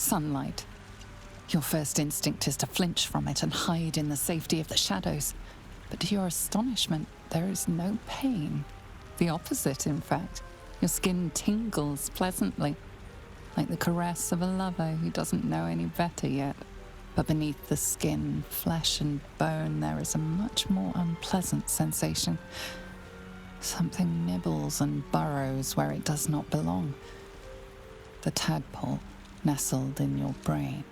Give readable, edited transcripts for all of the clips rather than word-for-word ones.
sunlight. Your first instinct is to flinch from it and hide in the safety of the shadows. But to your astonishment, there is no pain. The opposite, in fact. Your skin tingles pleasantly, like the caress of a lover who doesn't know any better yet. But beneath the skin, flesh and bone, there is a much more unpleasant sensation. Something nibbles and burrows where it does not belong. The tadpole nestled in your brain.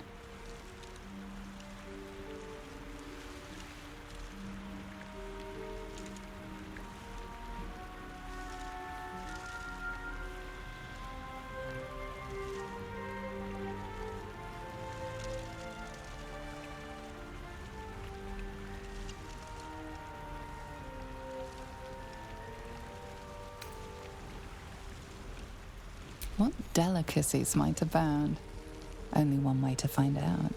What delicacies might abound? Only one way to find out.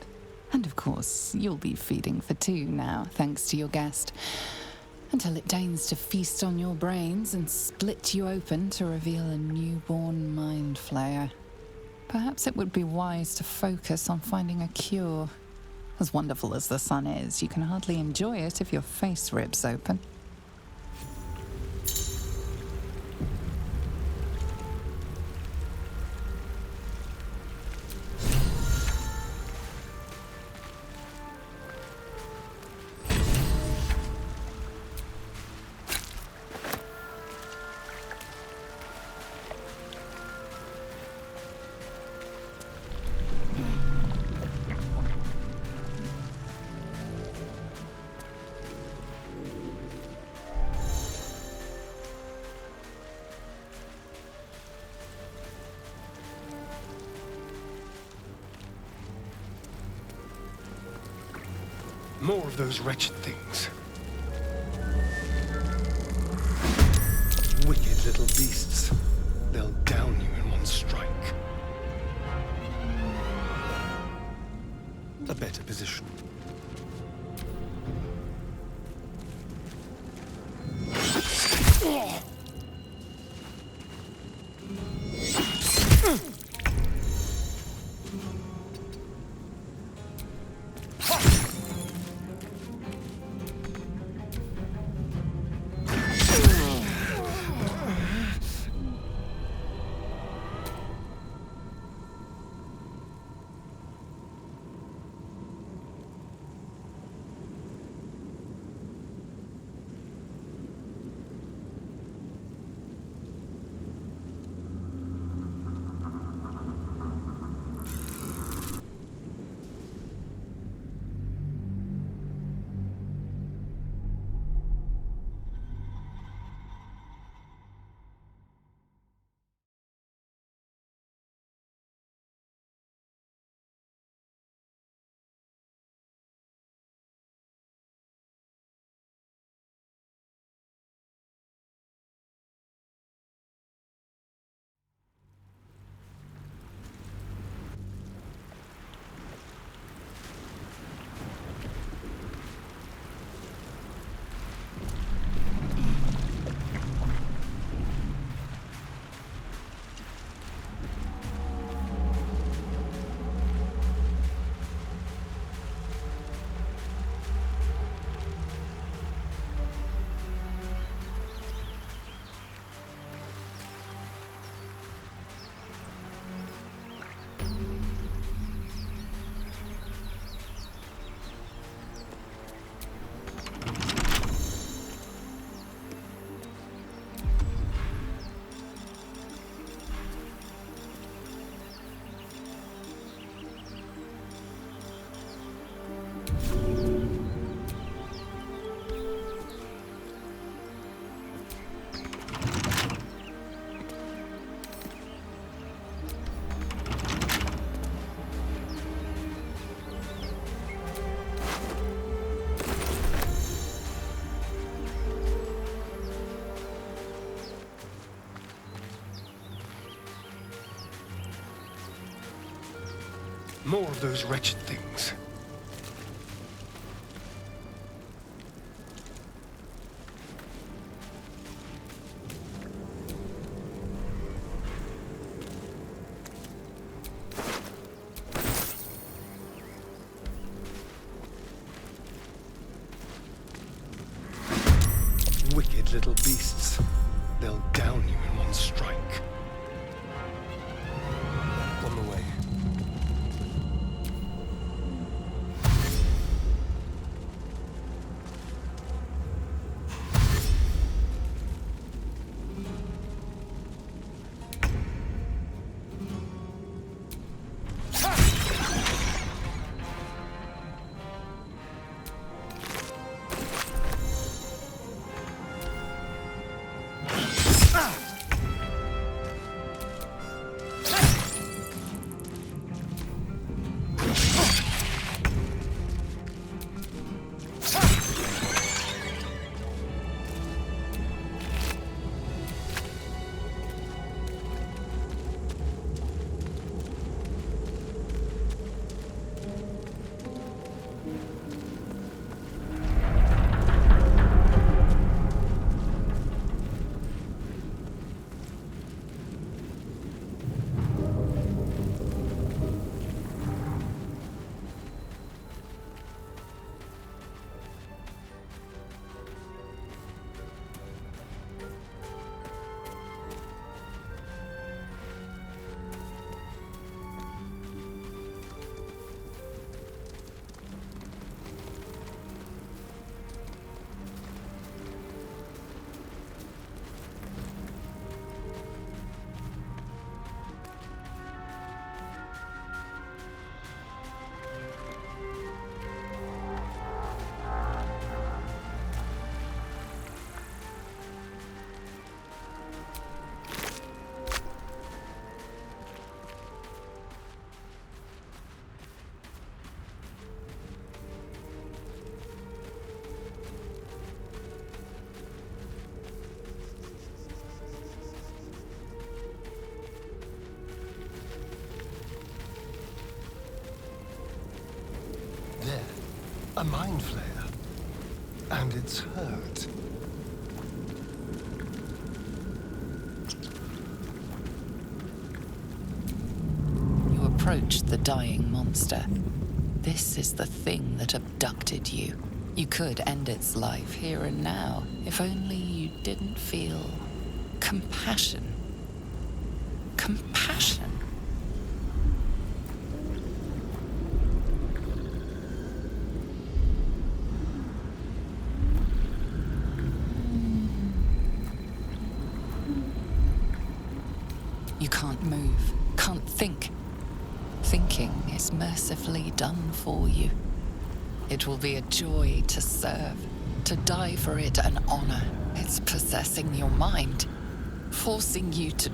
And of course, you'll be feeding for two now, thanks to your guest, until it deigns to feast on your brains and split you open to reveal a newborn mind flayer. Perhaps it would be wise to focus on finding a cure. As wonderful as the sun is, you can hardly enjoy it if your face rips open. More of those wretched things. Wicked little beasts. They'll down you in one strike. A better position. More of those wretched things. Wicked little beasts. They'll down you in one strike. On the way. There. A mind flayer. And it's hurt. You approach the dying monster. This is the thing that abducted you. You could end its life here and now, if only you didn't feel compassion. Compassion. You can't move, can't think. Thinking is mercifully done for you. It will be a joy to serve, to die for it an honor. It's possessing your mind, forcing you to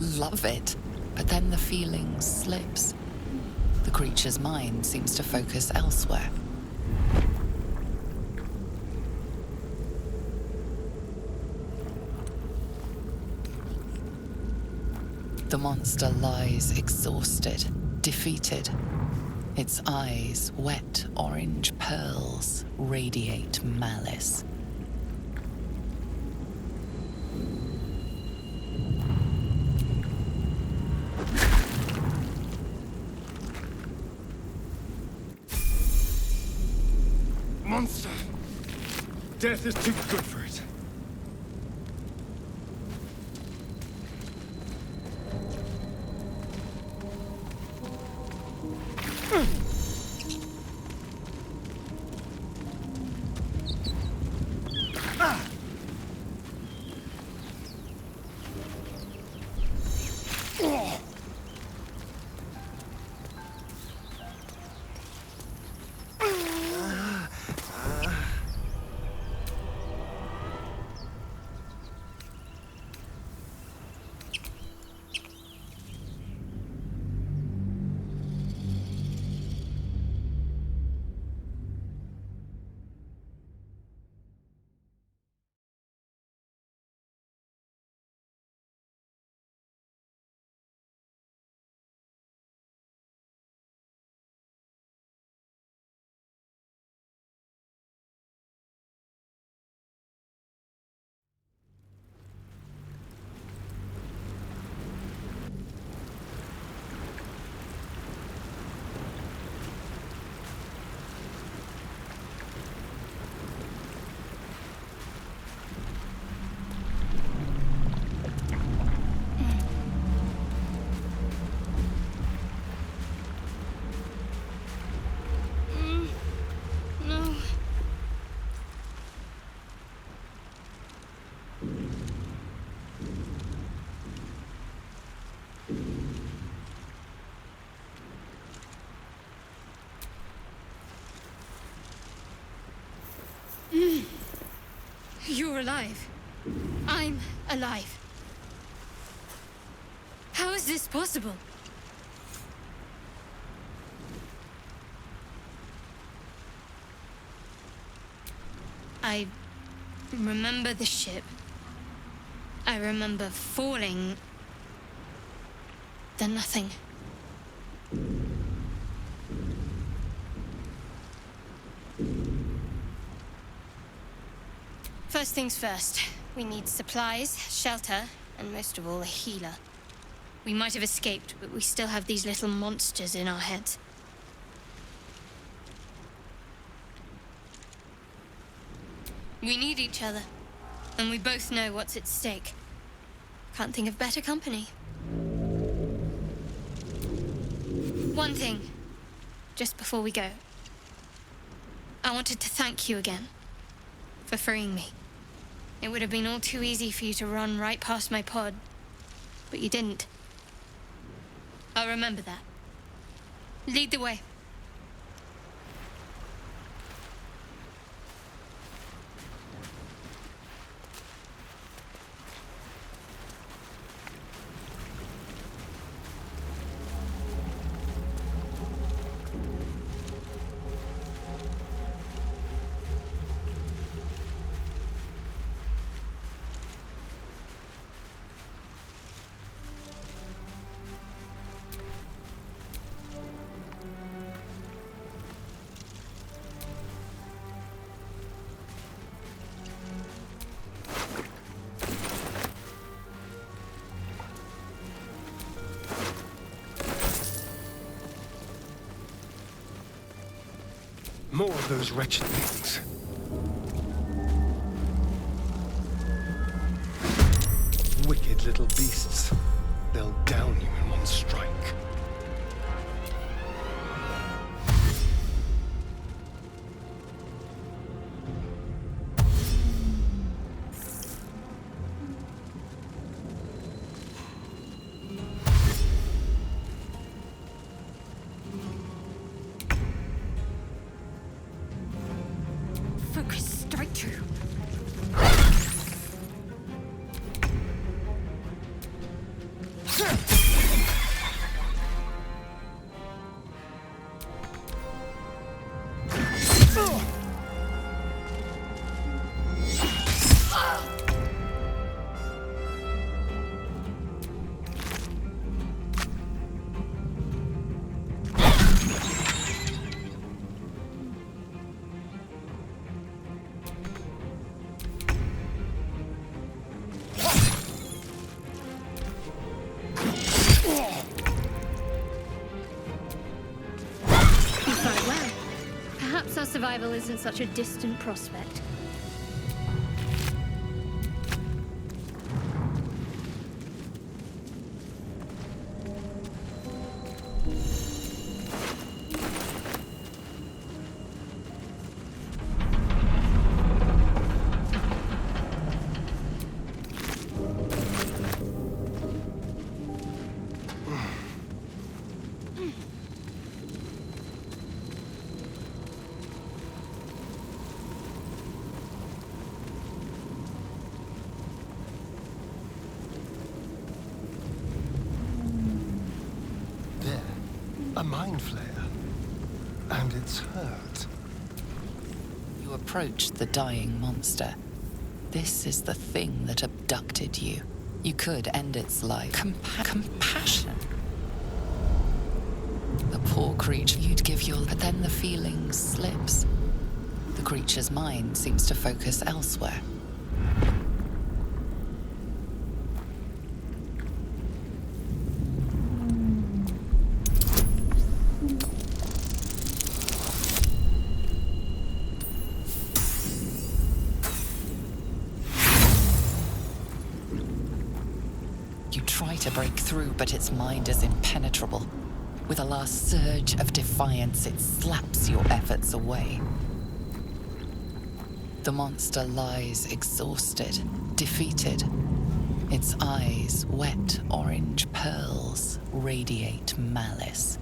love it. But then the feeling slips. The creature's mind seems to focus elsewhere. The monster lies exhausted, defeated. Its eyes, wet orange pearls, radiate malice. Monster! Death is too good for it. you're alive. I'm alive. How is this possible? I remember the ship. I remember falling. Then nothing. First things first. We need supplies, shelter, and most of all, a healer. We might have escaped, but we still have these little monsters in our heads. We need each other, and we both know what's at stake. Can't think of better company. One thing, just before we go. I wanted to thank you again for freeing me. It would have been all too easy for you to run right past my pod, but you didn't. I'll remember that. Lead the way. More of those wretched things. Wicked little beasts. They'll down you in one strike. Focus, straight through. Perhaps our survival isn't such a distant prospect. A mind flare. And it's hurt. You approach the dying monster. This is the thing that abducted you. You could end its life. Compassion. The poor creature you'd give your... But then the feeling slips. The creature's mind seems to focus elsewhere. You try to break through, but its mind is impenetrable. With a last surge of defiance, it slaps your efforts away. The monster lies exhausted, defeated. Its eyes, wet orange pearls, radiate malice.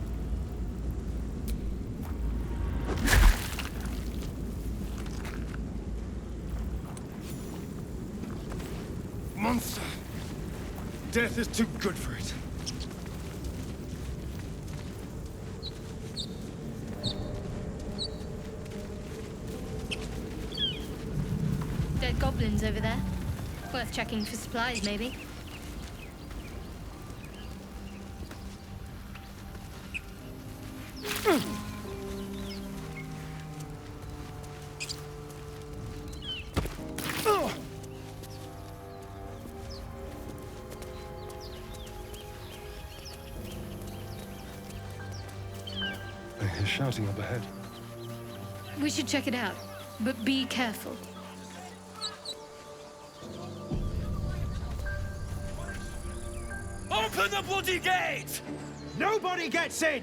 monster. Death is too good for it. Dead goblins over there. Worth checking for supplies, maybe. I hear shouting up ahead. We should check it out, but be careful. Open the bloody gate! Nobody gets in!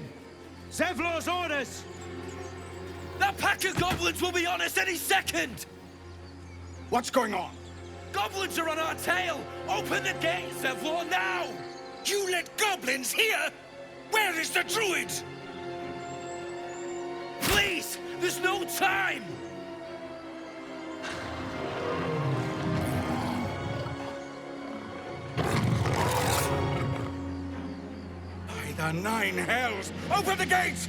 Zevlor's orders! That pack of goblins will be on us any second! What's going on? Goblins are on our tail! Open the gate, Zevlor, now! You let goblins here? Where is the druid? Please! There's no time! By the nine hells! Open the gates!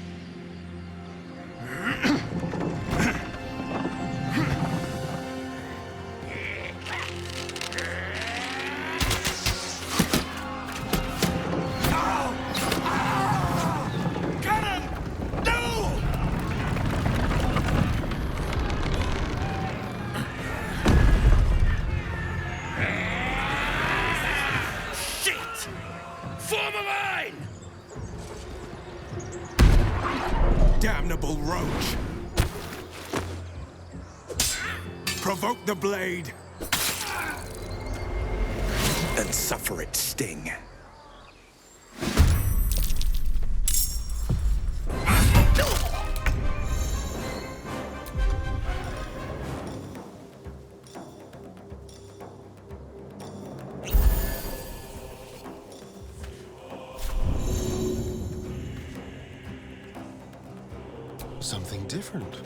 Form a line! Damnable roach! Provoke the blade! And suffer its sting. Something different.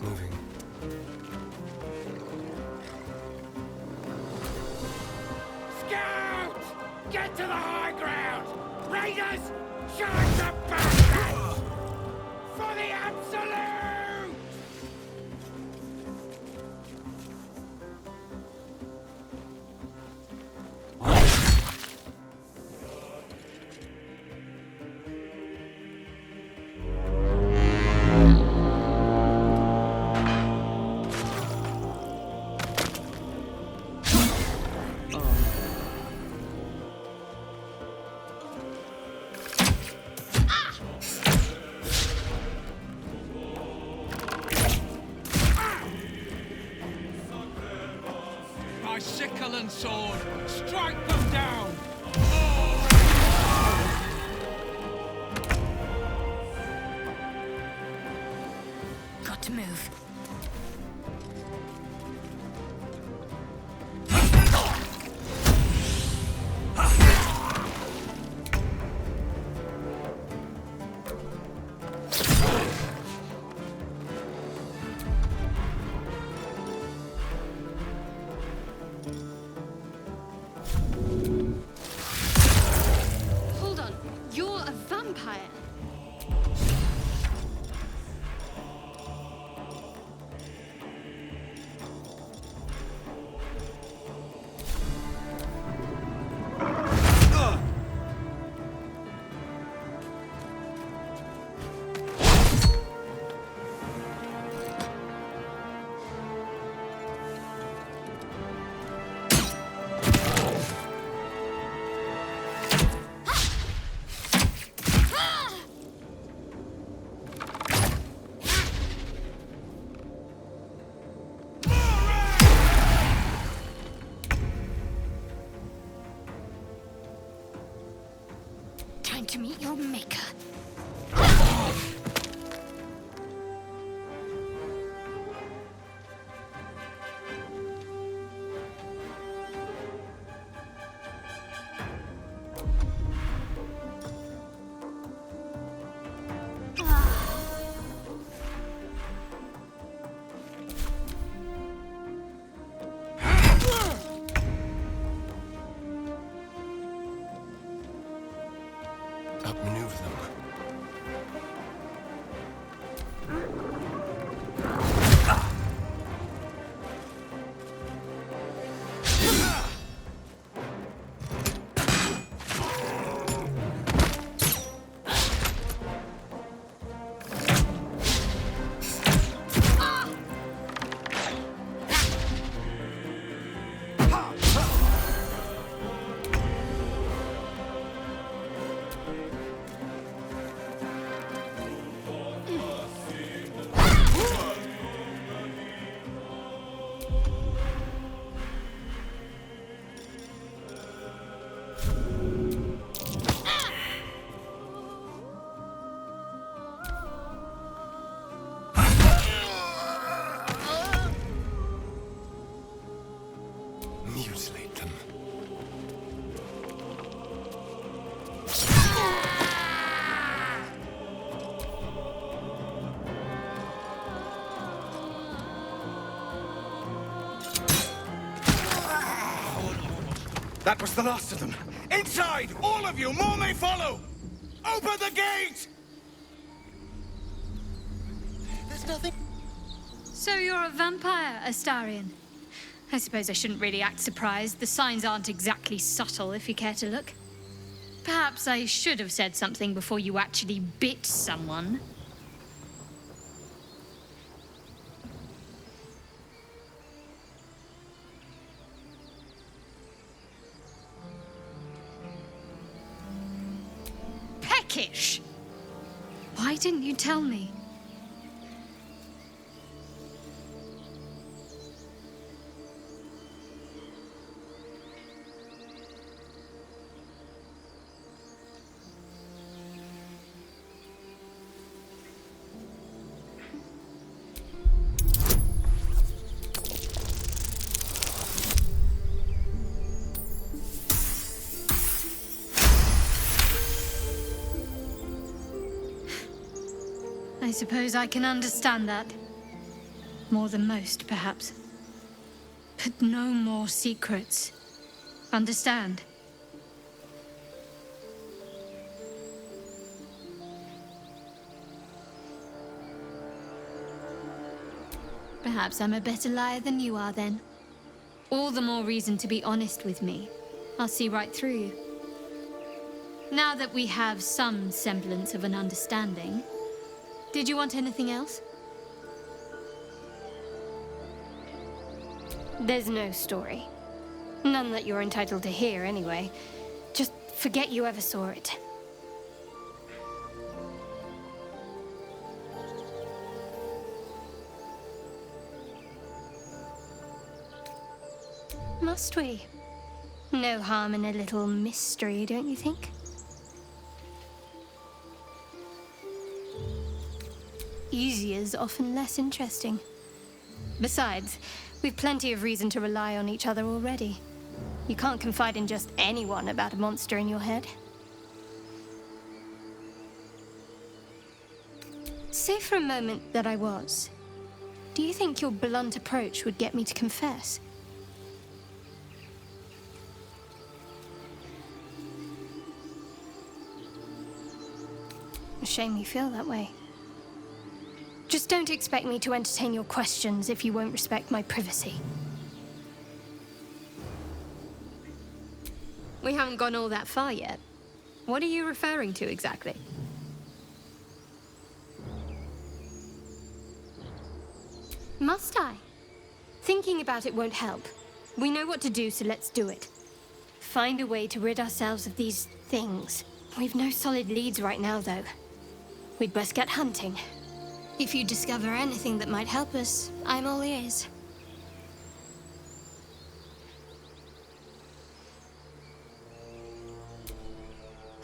Moving. Scouts! Get to the high ground! Raiders! Charge the bastards! For the absolute! My sickle and sword! Strike them down! Got to move. Mutilate them. That was the last of them. Inside! All of you! More may follow! Open the gate! There's nothing. So you're a vampire, Astarion. I suppose I shouldn't really act surprised. The signs aren't exactly subtle, if you care to look. Perhaps I should have said something before you actually bit someone. Peckish! Why didn't you tell me? I suppose I can understand that. More than most, perhaps. But no more secrets. Understand? Perhaps I'm a better liar than you are, then. All the more reason to be honest with me. I'll see right through you. Now that we have some semblance of an understanding, did you want anything else? There's no story. None that you're entitled to hear, anyway. Just forget you ever saw it. Must we? No harm in a little mystery, don't you think? Easier's often less interesting. Besides, we've plenty of reason to rely on each other already. You can't confide in just anyone about a monster in your head. Say for a moment that I was. Do you think your blunt approach would get me to confess? A shame you feel that way. Just don't expect me to entertain your questions if you won't respect my privacy. We haven't gone all that far yet. What are you referring to exactly? Must I? Thinking about it won't help. We know what to do, so let's do it. Find a way to rid ourselves of these things. We've no solid leads right now, though. We'd best get hunting. If you discover anything that might help us, I'm all ears.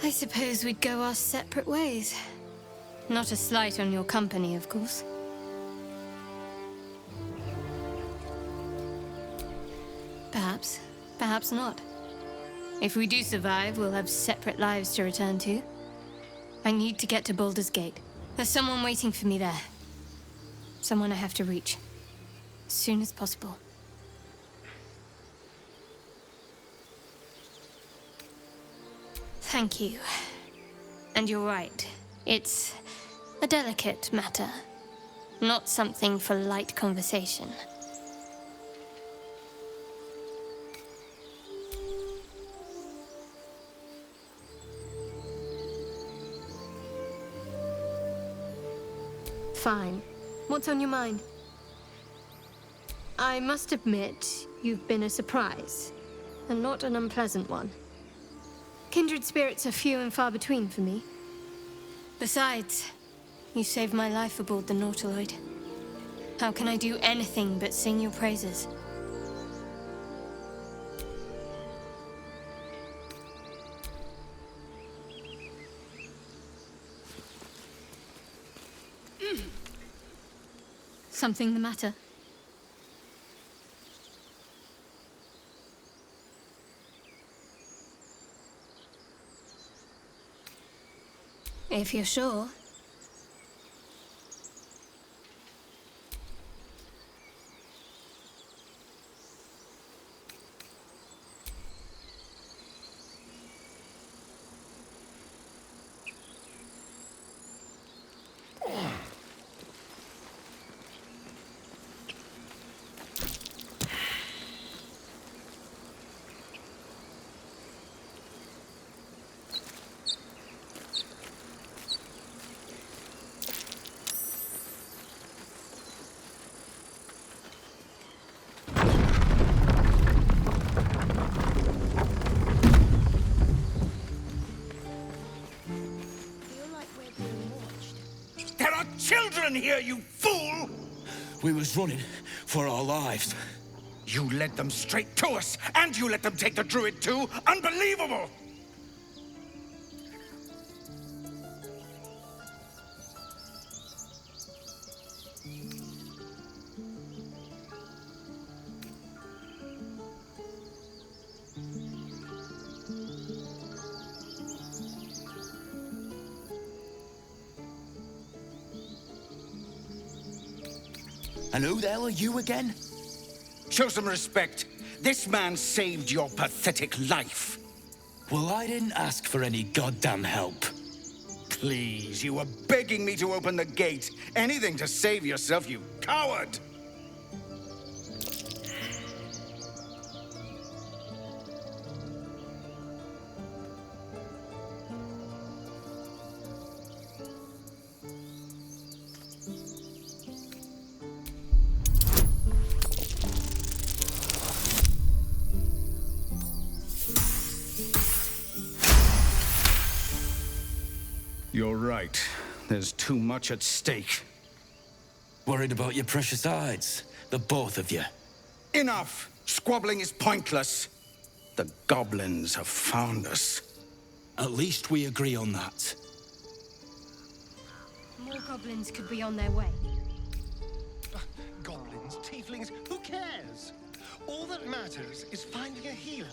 I suppose we'd go our separate ways. Not a slight on your company, of course. Perhaps. Perhaps not. If we do survive, we'll have separate lives to return to. I need to get to Baldur's Gate. There's someone waiting for me there. Someone I have to reach. As soon as possible. Thank you. And you're right. It's a delicate matter. Not something for light conversation. Fine. What's on your mind? I must admit, you've been a surprise, and not an unpleasant one. Kindred spirits are few and far between for me. Besides, you saved my life aboard the Nautiloid. How can I do anything but sing your praises? Something the matter? If you're sure. There are children here, you fool! We was running for our lives. You led them straight to us, and you let them take the druid too? Unbelievable! And who the hell are you again? Show some respect. This man saved your pathetic life. Well, I didn't ask for any goddamn help. Please, you were begging me to open the gate. Anything to save yourself, you coward! You're right. There's too much at stake. Worried about your precious hides, the both of you. Enough! Squabbling is pointless. The goblins have found us. At least we agree on that. More goblins could be on their way. Goblins, tieflings, who cares? All that matters is finding a healer